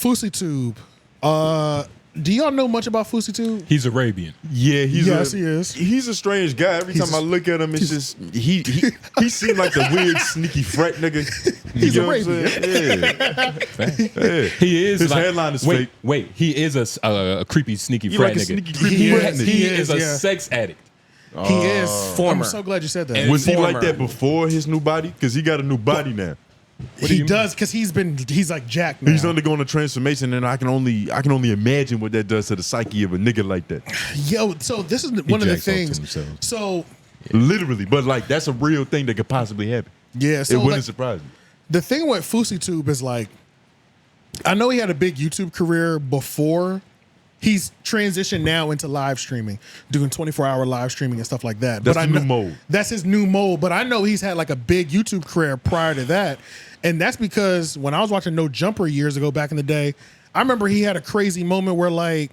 FouseyTube. Do y'all know much about FouseyTube? He's Arabian. Yeah, he is. He's a strange guy. Every time I look at him, it's just he seems like the weird, sneaky frat nigga. He's Arabian. Yeah. He is. His hairline is fake. Wait, he is a creepy, sneaky frat nigga. Sneaky, creepy He is a sex addict. He is. Former. I'm so glad you said that. Was he like that before his new body? Because he got a new body now. He does, because he's like Jack now. He's undergoing a transformation, and I can only imagine what that does to the psyche of a nigga like that. Yo, so this is one of the things. So literally, but like that's a real thing that could possibly happen. Yeah, so it wouldn't like, surprise me. The thing with FouseyTube is like, I know he had a big YouTube career before. He's transitioned now into live streaming, doing 24-hour live streaming and stuff like that. That's new mode. That's his new mode. But I know he's had like a big YouTube career prior to that. And that's because when I was watching No Jumper years ago back in the day, I remember he had a crazy moment where like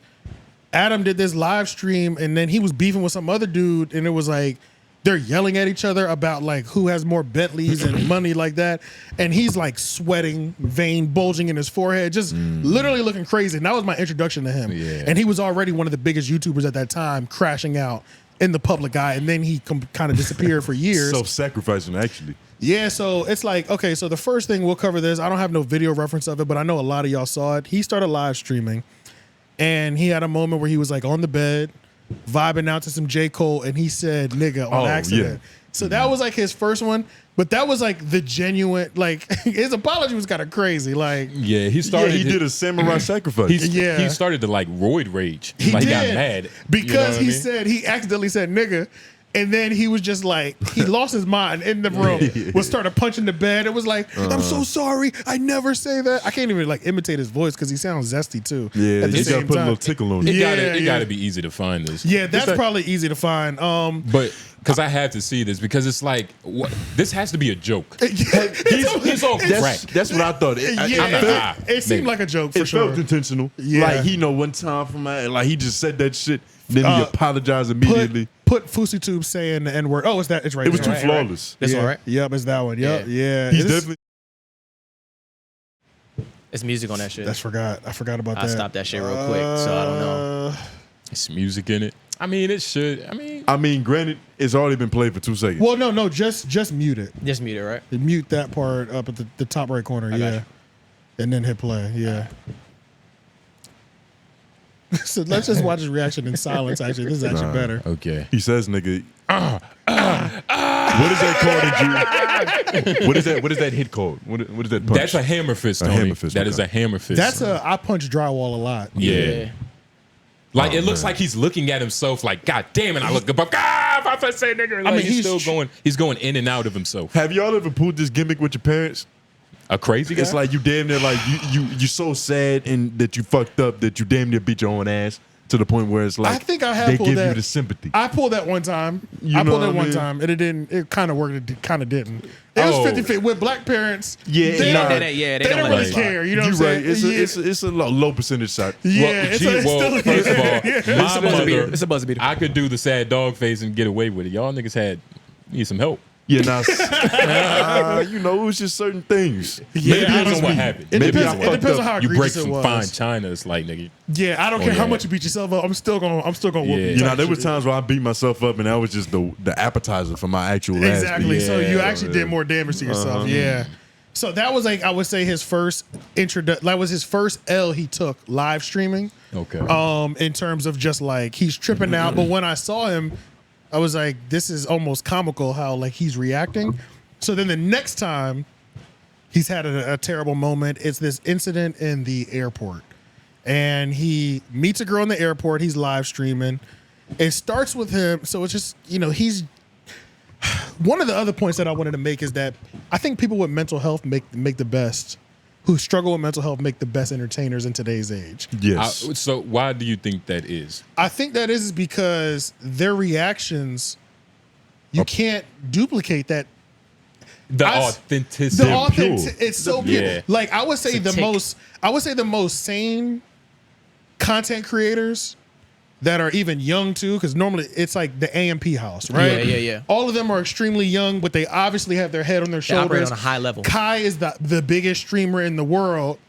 Adam did this live stream and then he was beefing with some other dude and it was like, they're yelling at each other about like who has more Bentleys and money like that. And he's like sweating, vein bulging in his forehead, just literally looking crazy. And that was my introduction to him. Yeah. And he was already one of the biggest YouTubers at that time, crashing out in the public eye. And then he kind of disappeared for years. Self-sacrificing, actually. Yeah, so it's like, okay, so the first thing we'll cover this. I don't have no video reference of it, but I know a lot of y'all saw it. He started live streaming and he had a moment where he was like on the bed, vibing out to some J. Cole, and he said nigga on accident. Yeah. So that was like his first one, but that was like the genuine, like his apology was kind of crazy. Like, yeah, he started. Yeah, he did a samurai sacrifice. He started to like roid rage. He like, did. He got mad because he accidentally said nigga. And then he was just like, he lost his mind in the room, was started punching the bed. It was like, I'm so sorry. I never say that. I can't even like imitate his voice because he sounds zesty too. Yeah, at the you same gotta put time. a little tickle on it. It gotta be easy to find this. Yeah, that's probably easy to find. But because I had to see this because it's like, this has to be a joke. He's off crack. That's what I thought. It seemed like a joke for sure. It felt intentional. Yeah. Like he know one time from like he just said that shit, then he apologized immediately. Put FouseyTube saying the N-word. Oh, it's right. It was too flawless. This one, right? Yep, it's that one. Yep, yeah. He's definitely. It's music on that shit. I forgot about that. I stopped that shit real quick, so I don't know. It's music in it. I mean, it should. I mean, granted, it's already been played for 2 seconds. Well, no, just mute it. Just mute it, right? Mute that part up at the top right corner. Yeah, and then hit play. Yeah. So let's just watch his reaction in silence. Actually, this is actually better. Okay. He says, "Nigga." What is that called in What is that hit called? What is that punch? That's a hammer fist. A hammer fist. That is a hammer fist. That's I punch drywall a lot. Yeah. Like it looks like he's looking at himself like, God damn it, I look above. If I say nigga, like, he's still going. He's going in and out of himself. Have y'all ever pulled this gimmick with your parents? A crazy guy? It's like you damn near like you so sad and that you fucked up that you damn near beat your own ass to the point where it's like I think I have they pulled give that. you the sympathy. I pulled that one time. You I know pulled that what I one mean? time, and it didn't. It kind of worked. It kind of didn't. It was 50-50 with black parents. Yeah, they they don't don't really let care. You know what I'm right. saying? It's a low percentage shot. Yeah, First of all, my mother, it's a buzzer beater. I could do the sad dog face and get away with it. Y'all niggas need some help. Yeah, now you know, it was just certain things. Yeah, Maybe I I know don't what know. happened. It Maybe depends. It depends on how you break egregious it some was. fine china. It's like nigga. Yeah, I don't care how yeah. much you beat yourself up. I'm still gonna whoop you. You know, there was times where I beat myself up, and that was just the appetizer for my actual ass exactly. beat. So you actually did more damage to yourself. Yeah. So that was like I would say his first that was his first L he took live streaming. Okay. In terms of just like he's tripping out, but when I saw him, I was like, this is almost comical how like he's reacting. So then the next time he's had a terrible moment, it's this incident in the airport. And he meets a girl in the airport. He's live streaming. It starts with him. So it's just, you know, he's one of the other points that I wanted to make is that I think people with mental health make the best, who struggle with mental health make the best entertainers in today's age. Yes. So why do you think that is? I think that is because their reactions, you can't duplicate that. The authenticity. It's so pure. Yeah. Like I would say the most sane content creators that are even young too, because normally it's like the AMP house, right? Yeah. All of them are extremely young, but they obviously have their head on their They operate shoulders. on a high level. Kai is the biggest streamer in the world.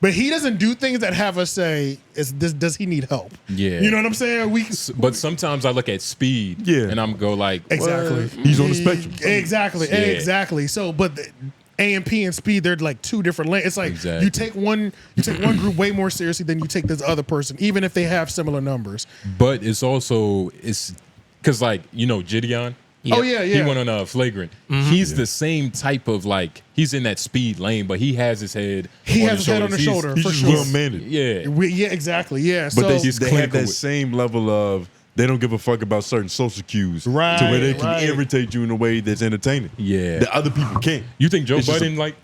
But he doesn't do things that have us say, does he need help? Yeah. You know what I'm saying? But sometimes I look at speed and I'm go like, exactly. He's on the spectrum. Exactly. Yeah. Exactly. So, but A and P and speed, they're like two different lanes. It's like you take one group way more seriously than you take this other person, even if they have similar numbers. But it's because like, you know, Gideon. Yep. Oh yeah. He went on Flagrant. He's the same type of like, he's in that speed lane, but he has his head. He has his head on the shoulder. He's for just sure. well mannered. Yeah, exactly. Yeah, But so they have that same level of they don't give a fuck about certain social cues, right? To where they can irritate you in a way that's entertaining. Yeah, that other people can't. You think Joe Budden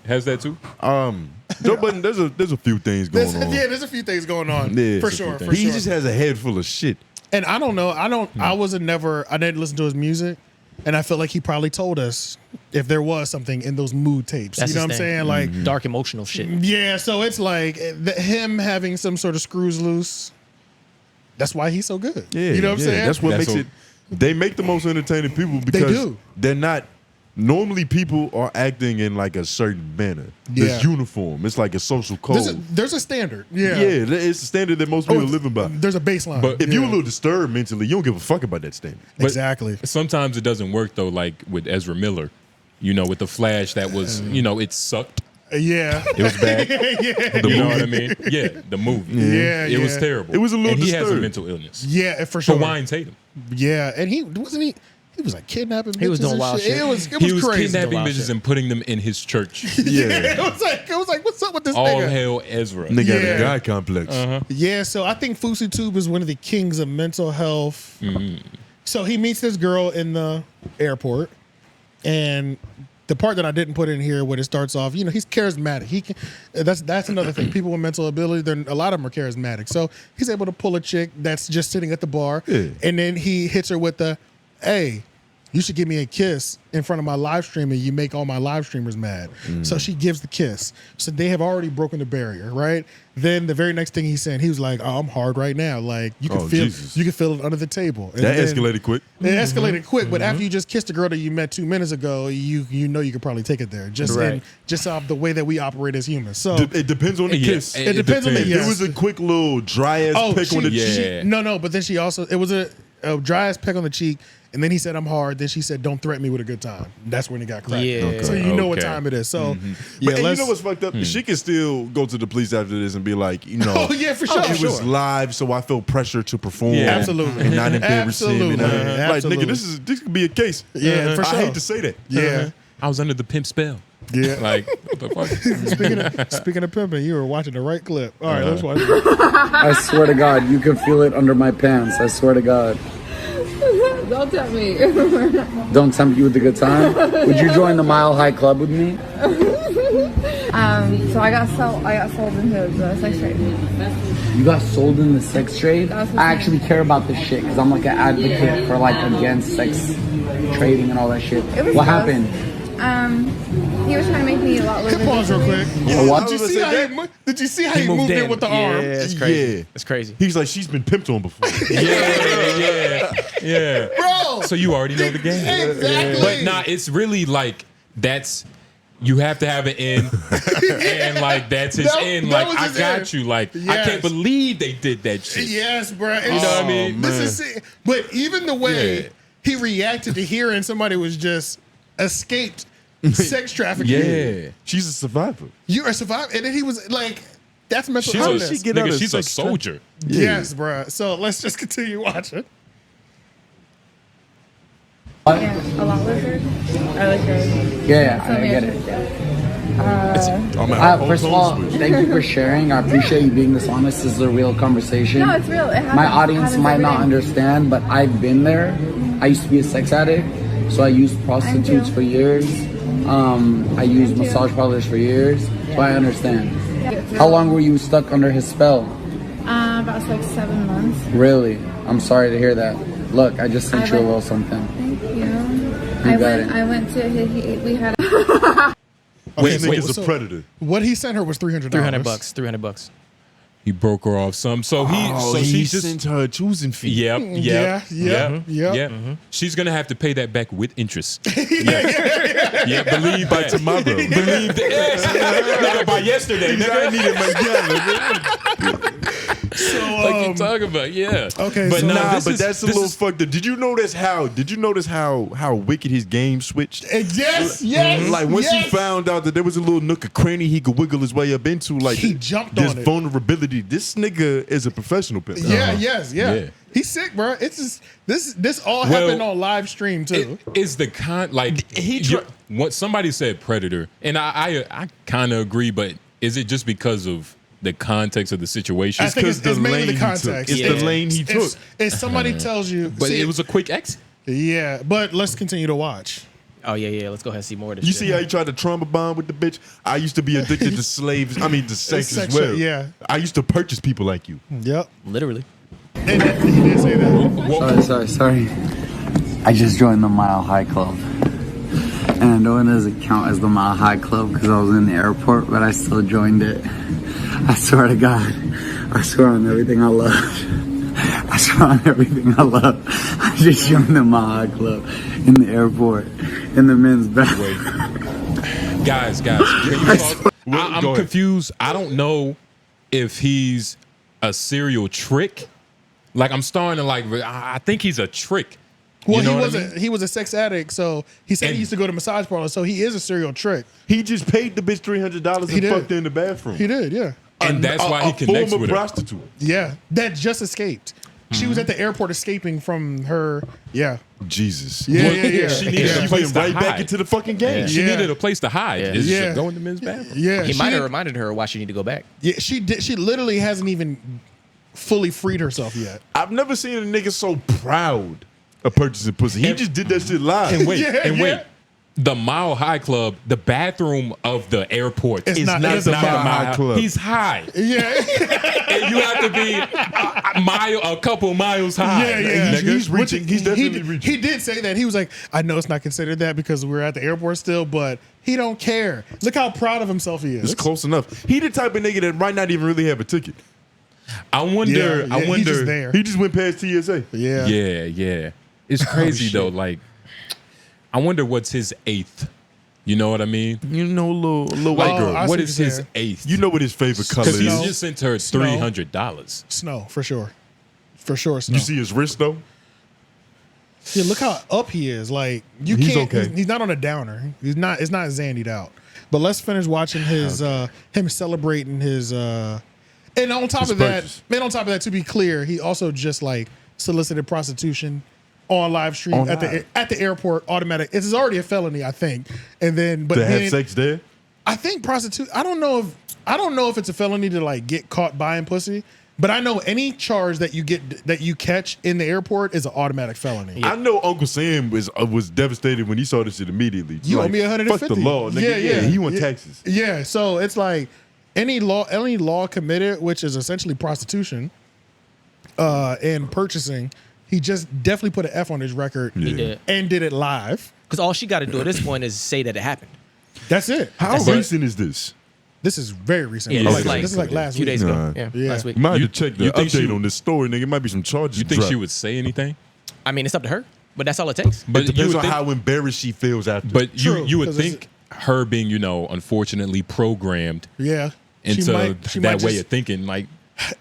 has that too? Joe Budden, there's a few things going on. Yeah, there's a few things going on. Yeah, for sure. He just has a head full of shit. And I don't know. I didn't listen to his music. And I feel like he probably told us if there was something in those mood tapes. That's you know what I'm saying? Like dark emotional shit. Yeah, so it's like him having some sort of screws loose. That's why he's so good. Yeah, you know what I'm saying? That's what makes it. They make the most entertaining people because they're not. Normally, people are acting in like a certain manner. It's uniform. It's like a social code. There's a standard. Yeah, it's a standard that most people are living by. There's a baseline. But if you're a little disturbed mentally, you don't give a fuck about that standard. Exactly. Sometimes it doesn't work though, like with Ezra Miller. You know, with the Flash, that was it sucked. Yeah, it was bad. You know what I mean? Yeah, the movie. Yeah, it was terrible. It was a little. And he disturbed. has a mental illness. Yeah, for sure. But Wines hate him. Yeah, and he wasn't. He was like kidnapping bitches. He was doing wild shit. It was he was crazy. kidnapping bitches and putting them in his church. It was like, what's up with this All nigga? hail Ezra. Nigga had a guy complex. Yeah, so I think FouseyTube is one of the kings of mental health. So he meets this girl in the airport, and the part that I didn't put in here, when it starts off, he's charismatic. He can. That's another thing. People with mental ability, a lot of them are charismatic. So he's able to pull a chick that's just sitting at the bar, and then he hits her with the, "Hey, you should give me a kiss in front of my live stream, and you make all my live streamers mad." So she gives the kiss. So they have already broken the barrier, right? Then the very next thing he said, he was like, "Oh, I'm hard right now. Like you can feel it under the table." And that escalated quick. It escalated quick, but after you just kissed a girl that you met 2 minutes ago, you know you could probably take it there. Just off the way that we operate as humans. So it depends on the kiss. It depends on the It was a quick little dry ass peck on the cheek. No, but then it was a dry ass peck on the cheek. And then he said, "I'm hard." Then she said, "Don't threaten me with a good time." That's when it got cracked. Yeah. So you know what time it is. So But you know what's fucked up? She can still go to the police after this and be like, oh yeah, for sure. It was live, so I feel pressure to perform. Yeah, absolutely. And not embarrass him. Like, Absolutely. nigga, this could be a case. Yeah, for sure. I hate to say that. Yeah. I was under the pimp spell. Yeah. Like, what the fuck? Speaking of pimping, you were watching the right clip. All right, let's watch it. I swear to God, you can feel it under my pants. I swear to God. Don't tempt me. Don't tempt you with a good time? Would you join the Mile High Club with me? So I got sold into the sex trade. You got sold in the sex trade? I actually care about this shit because I'm like an advocate for like against sex trading and all that shit. What happened? He was trying to make me a lot live. Pause real quick. What? Did you see how he moved in with the arm? Yeah, that's crazy. That's crazy. He's like, she's been pimped on before. Yeah. Bro. So you already know the game. Exactly. But nah, it's really like you have to have an end, and like that's his end. Like I got you. Like I can't believe they did that shit. Yes, bro. You know what I mean? But even the way he reacted to hearing somebody was just escaped sex trafficking. Yeah, she's a survivor. You're a survivor, and then he was like, "That's mental illness." She's a soldier. Yes, bro. So let's just continue watching. Yeah, a lot lizard. I like her. Yeah, I get it. First of all, thank you for sharing. I appreciate you being this honest. This is a real conversation. No, it's real. It happens. My audience might not understand, but I've been there. I used to be a sex addict, so I used prostitutes for years. I used massage parlors for years, so I understand. How long were you stuck under his spell? About like 7 months. Really? I'm sorry to hear that. Look, I just sent you a little something. Thank you. I went to we had. Wait, nigga's a predator. What he sent her was $300. $300. He broke her off some. So she just sent her a choosing fee. Yep. Yeah. She's gonna have to pay that back with interest. Yeah, believe by tomorrow. Believe that. Nigga, by yesterday. Nigga. I needed my gun. So Like you talking about, yeah. Okay, but so- That's a little fucked up. Did you notice how wicked his game switched? Yes. Like once he found out that there was a little nook of cranny he could wiggle his way up into, like He jumped this on it. vulnerability. This nigga is a professional pimp. Yeah, Yeah. He's sick, bro. It's just this all happened on live stream too. It is the what somebody said predator, and I kind of agree, but is it just because of the context of the situation? I think it's mainly the context. It's the lane he took. If somebody tells you, But it was a quick exit. yeah. But let's continue to watch. Oh yeah. Let's go ahead and see more of this. You shit. see how he tried to trauma bond with the bitch? I used to be addicted to slaves. I mean, to sex as well. Yeah. I used to purchase people like you. Yep. Literally. And he did say that. Sorry. I just joined the Mile High Club. And I know it doesn't count as the Mile High Club because I was in the airport, but I still joined it. I swear to God. I swear on everything I love. I swear on everything I love. I just joined the Mile High Club in the airport, in the men's bathroom. Guys, I'm confused. I don't know if he's a serial trick. Like I'm starting to I think he's a trick. Well, You know he was a sex addict, so he said he used to go to massage parlors, so he is a serial trick. He just paid the bitch $300 and fucked her in the bathroom. He did, yeah. And that's why he connects former with her. prostitute. Yeah, that just escaped. She was at the airport escaping from her. Yeah. Jesus. Yeah. She needed a place went to right back hide. into the fucking game. She Yeah. needed a place to hide. Yeah. Is Yeah. go in the men's bathroom. Yeah. He she might have did- reminded her why she need to go back. Yeah, she did. She literally hasn't even fully freed herself yet. I've never seen a nigga so proud of purchasing pussy. He just did that shit live. And wait, Yeah, wait. yeah. The Mile High Club, the bathroom of the airport It's is not- not it is a the Mile High Club. He's high. Yeah. And you have to be a couple miles high. Yeah. He's reaching. He's definitely he, reaching. He did say that. He was like, I know it's not considered that because we're at the airport still, but he don't care. Look how proud of himself he is. It's close enough. He the type of nigga that might not even really have a ticket. I wonder. Yeah, I he's wonder. just there. He just went past TSA. Yeah. Yeah. It's crazy though. Like, I wonder what's his eighth. You know what I mean? You know, little Like, white girl. I see what what is you're his saying. eighth? You know what his favorite color because he's is. just sent her $300. Snow, for sure. For sure, Snow. You see his wrist though? Yeah, look how up he is. Like you He's can't. okay. He's not on a downer. He's not. It's not zandied out. But let's finish watching his him celebrating his. And on top His of that, purchase. man. On top of that, to be clear, he also just like solicited prostitution on live stream On at the airport. Automatic. It's already a felony, I think. And then, but To then have sex there? I think prostitute. I don't know if it's a felony to like get caught buying pussy. But I know any charge that you catch in the airport is an automatic felony. I know Uncle Sam was devastated when he saw this shit immediately. You owe me Fuck $150. the law, nigga. Yeah. He want taxes. Yeah, so it's like any law committed, which is essentially prostitution, and purchasing. He just definitely put an F on his record. He did. And did it live. Because all she got to do at this point is say that it happened. That's it. How That's it. recent is this? This is very recent. Yeah, This is like last a few week. days ago. Nah. Yeah, Yeah. last week. You might have You- to check the you think update she- on this story, nigga. It might be some charges. You think she dropped. would say anything? I mean, it's up to her, but that's all it takes. But It depends you on would think, how embarrassed she feels after. But True, you would 'cause think her being, unfortunately programmed Yeah. into She might that way just- of thinking, like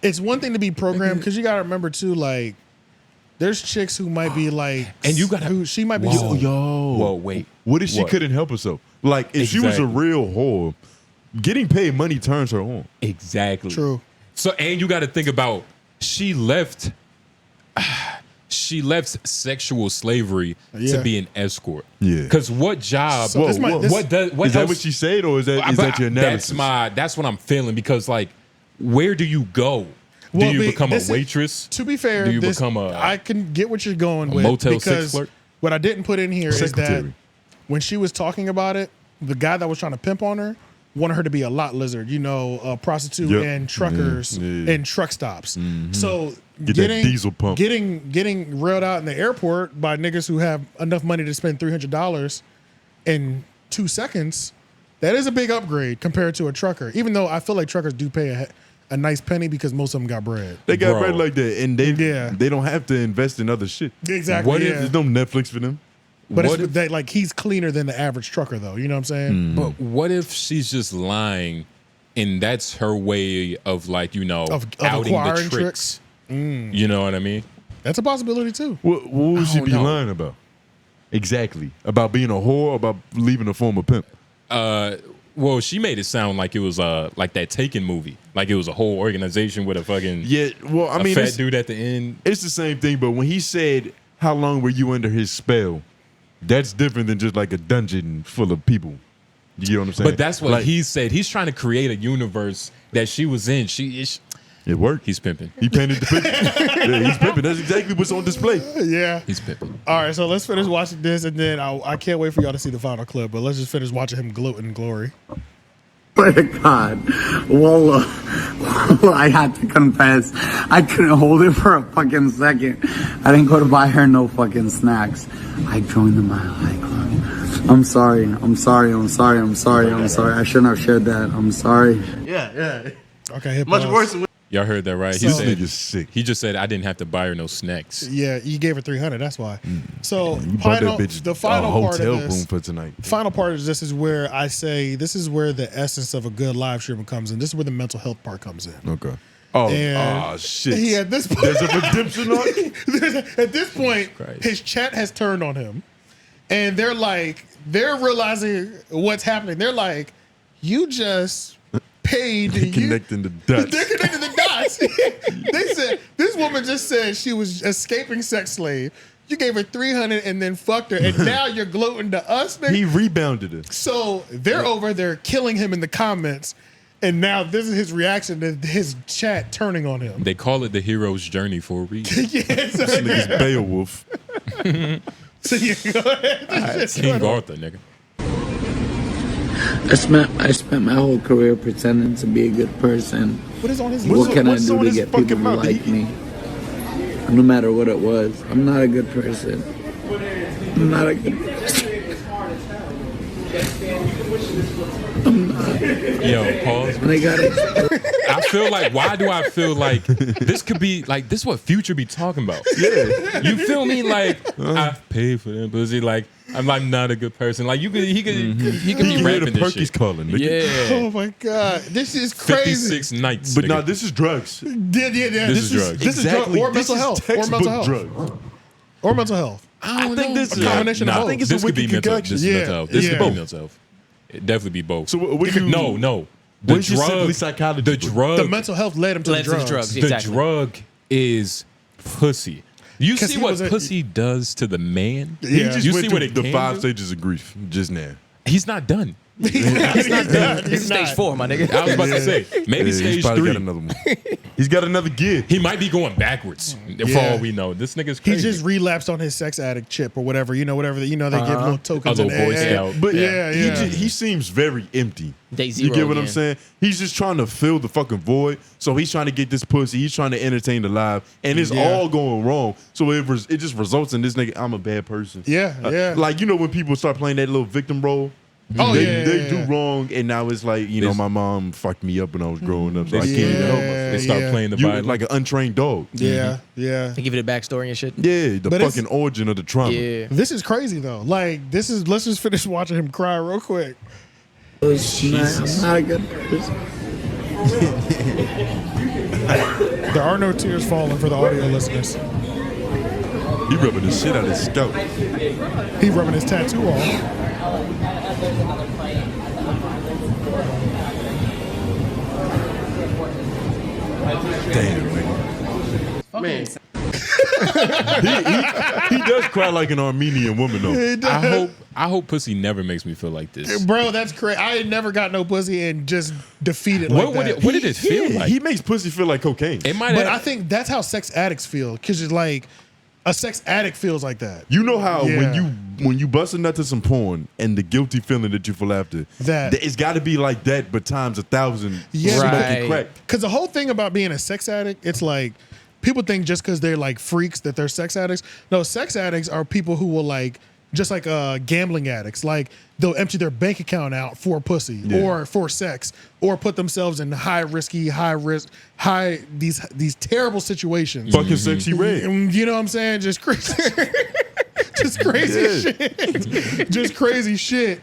It's one thing to be programmed because you got to remember too, like, there's chicks who might be like, And you gotta- who she might be. whoa, wait. What if she What? couldn't help herself? Like, if she was a Exactly. real whore, getting paid money turns her on. Exactly. True. So, and you got to think about she left sexual slavery Yeah. to be an escort. Yeah. Because what job? So this might- this- what does? What Is that else- what she said, or is that your analysis? That's what I'm feeling. Because like, where do you go? Well, do you become a this is- waitress? To be fair, Do you become I can get what you're going with Motel 6 because flirt? what I didn't put in here is that Secretary. when she was talking about it, the guy that was trying to pimp on her wanted her to be a lot lizard, a prostitute Yep. and truckers Yeah. and truck stops. So Get that diesel pump. getting railed out in the airport by niggas who have enough money to spend $300 in 2 seconds, that is a big upgrade compared to a trucker. Even though I feel like truckers do pay a nice penny because most of them got bread. They got Bro. bread like that, and they don't have to invest in other shit. Exactly. What if- There's no Netflix for them. But What it's, like he's cleaner than the average trucker, though. You know what I'm saying? But what if she's just lying, and that's her way of like Of outing the acquiring tricks? You know what I mean? That's a possibility too. What would she don't be know. lying about? Exactly. About being a whore, about leaving a former pimp. Well, she made it sound like it was like that Taken movie, like it was a whole organization with a fucking Well, I mean, fat dude at the end. it's the same thing. But when he said, "How long were you under his spell?" That's different than just like a dungeon full of people. You get what I'm saying? But that's what Like, he said. He's trying to create a universe that she was in. It worked. He's pimping. He painted the picture. Yeah, he's pimping. That's exactly what's on display. Yeah. He's pimping. All right, so let's finish watching this, and then I can't wait for y'all to see the final clip. But let's just finish watching him gloat in glory. Swear to God, Wallah, I had to confess, I couldn't hold it for a fucking second. I didn't go to buy her no fucking snacks. I joined the Mile High Club. I'm sorry. I shouldn't have shared that. I'm sorry. Yeah. Okay, hit Much pause. worse. Y'all heard that right? So- This nigga's sick. He just said I didn't have to buy her no snacks. Yeah, you gave her 300. That's why. So You bought final, that bitch the final a part hotel of this, room for tonight. final part of this is where I say this is where the essence of a good live stream comes in. This is where the mental health part comes in. Okay. And shit. He at this point, There's a redemption arc. at this point, Christ. his chat has turned on him, and they're realizing what's happening. They're like, you just paid. Connecting the dots. They're connecting the dots. They said this woman just said she was escaping sex slave. You gave her 300 and then fucked her, and now you're gloating to us, nigga. He rebounded it. So they're over there killing him in the comments, and now this is his reaction to his chat turning on him. They call it the hero's journey for a reason. Yeah, so, This nigga's Beowulf. so yeah, go ahead. This shit's King going on. Arthur, nigga. I spent my whole career pretending to be a good person. What is on his What list? can I what's do on to his get people fucking to mouth? like me? No matter what it was, I'm not a good person. I'm not a good person. Yo, pause. And I got it. I feel like, why do I feel like this could be like this? Is what Future be talking about? Yeah, you feel me? Like I paid for them pussy. Like I'm not a good person. Like he could He be can hear rapping the this Perky's shit. calling. Nigga. Yeah, Oh my god, this is crazy. 56 nights. But nigga. no, this is drugs. Yeah. This is drugs. This is drug or This mental is health or textbook mental health drugs. or mental health. I think this A combination of Nah, both. I think it's a this could be wicked mental. concoction. This is Yeah, mental health. This yeah. could be mental health. It definitely be both. So what do you? No. The What is your simply drug. psychology The book? drug. The mental health led him to Led the to the drugs. drugs. The Exactly. drug is pussy. You 'Cause see he what was a- pussy does to the man? Yeah. He just You went see through what it the can 5 do? stages of grief just now. He's not done. He's not done. This He's is stage not. 4, my nigga. I was about to say maybe Yeah, stage he's probably 3. got another one. He's got another gear. He might be going backwards. For Yeah. all we know, this nigga's He crazy. just relapsed on his sex addict chip or whatever. You know, whatever. They give little tokens. A little in Boy AA. Scout. But Yeah, he, yeah. he seems very empty. Day You zero get what I'm again. saying? He's just trying to fill the fucking void. So he's trying to get this pussy. He's trying to entertain the live, and it's Yeah. all going wrong. So it just results in this nigga. I'm a bad person. Yeah, yeah. Like when people start playing that little victim role. Oh, they, yeah, they yeah, do yeah. wrong, and now it's like my mom fucked me up when I was growing up, so I can't even help myself. They start Yeah. playing the You violin. like an untrained dog. Yeah, yeah. They give it a backstory and shit. Yeah, the But it's- fucking origin of the trauma. Yeah. This is crazy though. Like this is. Let's just finish watching him cry real quick. I'm not a good person. There are no tears falling for the audio listeners. He rubbing the shit out of his scalp. He rubbing his tattoo off. Damn, nigga. Man, He does cry like an Armenian woman though. I hope pussy never makes me feel like this. Bro, that's crazy. I ain't never got no pussy and just defeated What like would that. what did it feel like? He makes pussy feel like cocaine. It might But have. I think that's how sex addicts feel. Cause it's like a sex addict feels like that. You know how Yeah. when you bust a nut to some porn and the guilty feeling that you feel after That- it's got to be like that, but times 1,000. Yeah. smoking Right. crack. Cause the whole thing about being a sex addict, it's like people think just because they're like freaks that they're sex addicts. No, sex addicts are people who will like just like gambling addicts. Like they'll empty their bank account out for pussy or for sex or put themselves in high risk, these terrible situations. Fucking sexy red. You know what I'm saying? Just crazy, just crazy shit, just crazy shit.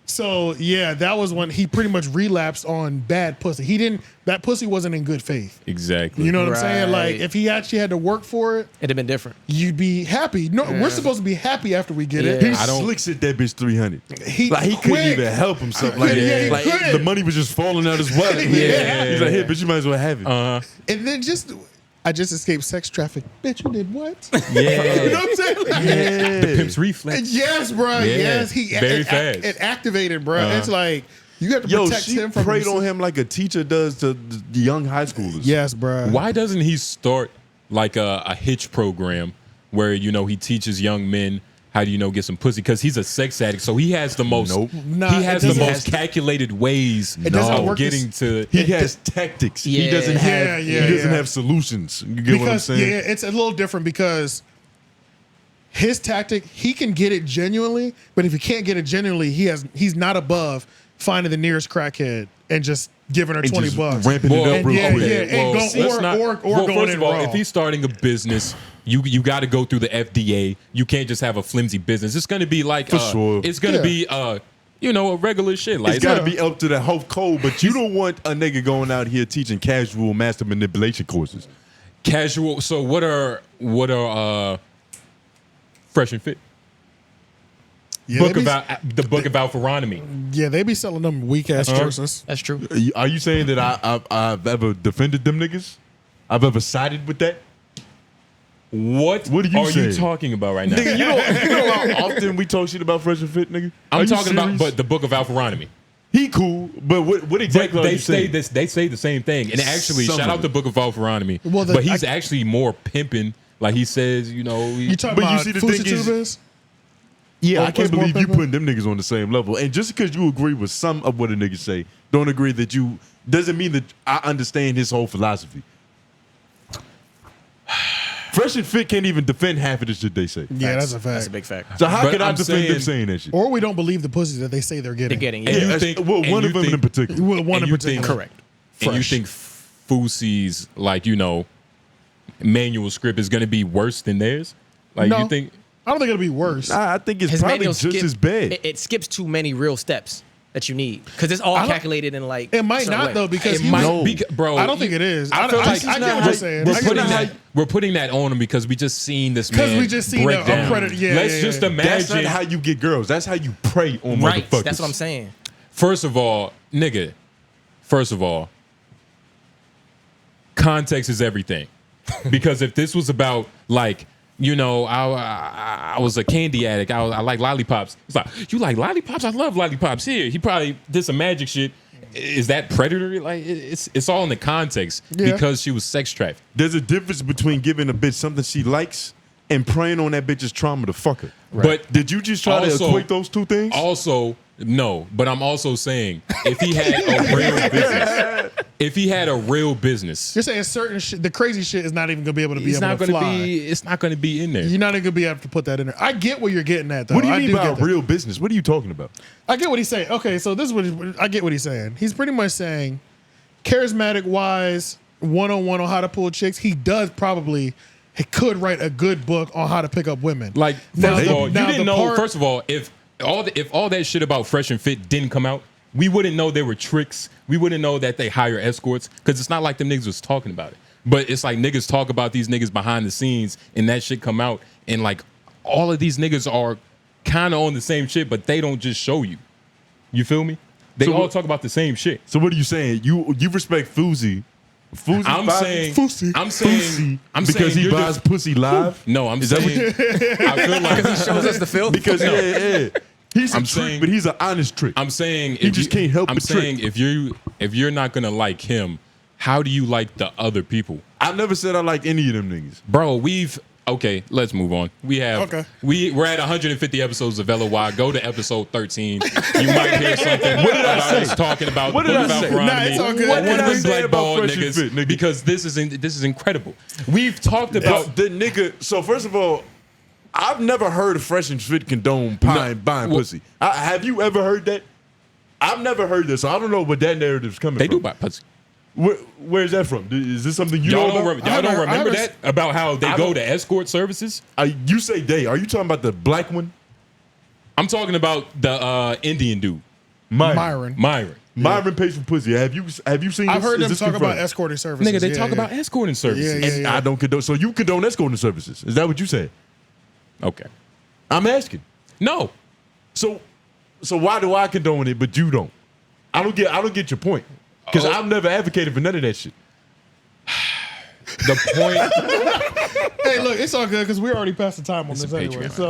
So yeah, that was when he pretty much relapsed on bad pussy. That pussy wasn't in good faith. Exactly. You know what I'm saying? Like if he actually had to work for it, it'd have been different. You'd be happy. No, we're supposed to be happy after we get it. He slicks at that bitch 300. He couldn't even help himself. Like the money was just falling out his wallet. He's like, here, bitch, you might as well have it. And then I just escaped sex traffic. Bitch, you did what? Yeah. You know what I'm saying? Like, The pimp's reflex. Yes, bro. Yeah. Yes, Very fast. It activated, bro. It's like you have to protect him from. She preyed on him like a teacher does to the young high schoolers. Yes, bro. Why doesn't he start like a hitch program where he teaches young men how to get some pussy? Because he's a sex addict, so he has the most. Nah, he has the most calculated ways of getting to. He has tactics. He doesn't have. He doesn't have solutions. You get what I'm saying? Yeah, it's a little different because his tactic, he can get it genuinely, but if he can't get it genuinely, he's not above finding the nearest crackhead and just giving her $20, ramping it up real quick. First of all, if he's starting a business, you got to go through the FDA. You can't just have a flimsy business. It's going to be like it's going to be a regular shit. Like it's got to be up to the health code, but you don't want a nigga going out here teaching casual master manipulation courses. Casual. So what are Fresh and Fit? Yeah, the book of Alpharonomy. Yeah, they be selling them weak ass courses. That's true. Are you saying that I've ever defended them niggas? I've ever sided with that? What are you talking about right now? Nigga, you know how often we talk shit about Fresh and Fit, nigga? I'm talking about the book of Alpharonomy. He cool, but what exactly are you saying? They say the same thing. And actually, shout out the book of Alpharonomy. Well, but he's actually more pimping. Like he says, You talking about FouseyTube is? Yeah, I can't believe you putting them niggas on the same level. And just because you agree with some of what a nigga say, don't agree that you doesn't mean that I understand his whole philosophy. Fresh and Fit can't even defend half of the shit they say. Yeah, that's a fact. That's a big fact. So how can I defend them saying that shit? Or we don't believe the pussy that they say they're getting. They're getting. And Yeah. you think, one of them in particular. One in particular. Correct. And you think Fousey's manual script is going to be worse than theirs? Like No. you think? I don't think it'll be worse. Nah, I think it's His probably manual just as bad. It skips too many real steps that you need because it's all calculated in like. It might certain not way. though because It might be, bro. I don't think it is. I feel like I get what you're saying. We're putting that on him because we just seen this man. Because we just seen break a down. predator. Yeah, Let's just That's imagine. not how you get girls. That's how you prey on Right. motherfuckers. That's what I'm saying. First of all, context is everything. Because if this was about like, I was a candy addict. I like lollipops. It's like, you like lollipops? I love lollipops. Here, he probably did some magic shit. Is that predatory? Like it's all in the context because she was sex trafficked. There's a difference between giving a bitch something she likes and preying on that bitch's trauma to fuck her. Right. But did you just try to equate those two things? Also, no. But I'm also saying if he had a real business, you're saying certain shit, the crazy shit is not even gonna be able to be it's able not to going to fly. it's not going to be in there. You're not even gonna be able to put that in there. I get what you're getting at though. What do you mean by get that. real business? What are you talking about? I get what he's saying. Okay, so this is what I get what he's saying. He's pretty much saying, charismatic wise, 101 on how to pull chicks. He could write a good book on how to pick up women. Like Now first of the- all, you now didn't the know. part- First of all, if all that shit about Fresh and Fit didn't come out, we wouldn't know there were tricks. We wouldn't know that they hire escorts because it's not like them niggas was talking about it. But it's like niggas talk about these niggas behind the scenes and that shit come out and like all of these niggas are kind of on the same shit, but they don't just show you. You feel me? They So all what- talk about the same shit. So what are you saying? You respect Fousey? I'm saying because he buys pussy live. No, I'm Is that saying I feel like He shows us the film. Because he's a trick, saying- but he's an honest trick. I'm saying He just can't help I'm but saying trick. if you're not gonna like him, how do you like the other people? I never said I like any of them niggas. Bro, okay, let's move on. We're at 150 episodes of LOY. Go to episode 13. You might hear something about us talking about What did I say? Nah, it's all good. What did I the say about blackballed Fresh and Fit, nigga? because this is incredible. We've talked about The nigga. So first of all, I've never heard of Fresh and Fit condone buying pussy. Have you ever heard that? I've never heard this, so I don't know what that narrative's coming They from. do buy pussy. Where's that from? Is this something you Y'all know don't, about? y'all don't remember that about how they go to escort services? You say they. Are you talking about the black one? I'm talking about the Indian dude, Myron. Myron pays for pussy. Have you seen? I've heard them this talk confirmed? about escorting services. Nigga, they talk about escorting services. And I don't condone. So you condone escorting services? Is that what you say? Okay. I'm asking. No. So why do I condone it but you don't? I don't get your point. Because I've never advocated for none of that shit. The point. Hey, look, it's all good because we're already past the time on It's this a anyway. Patreon. So.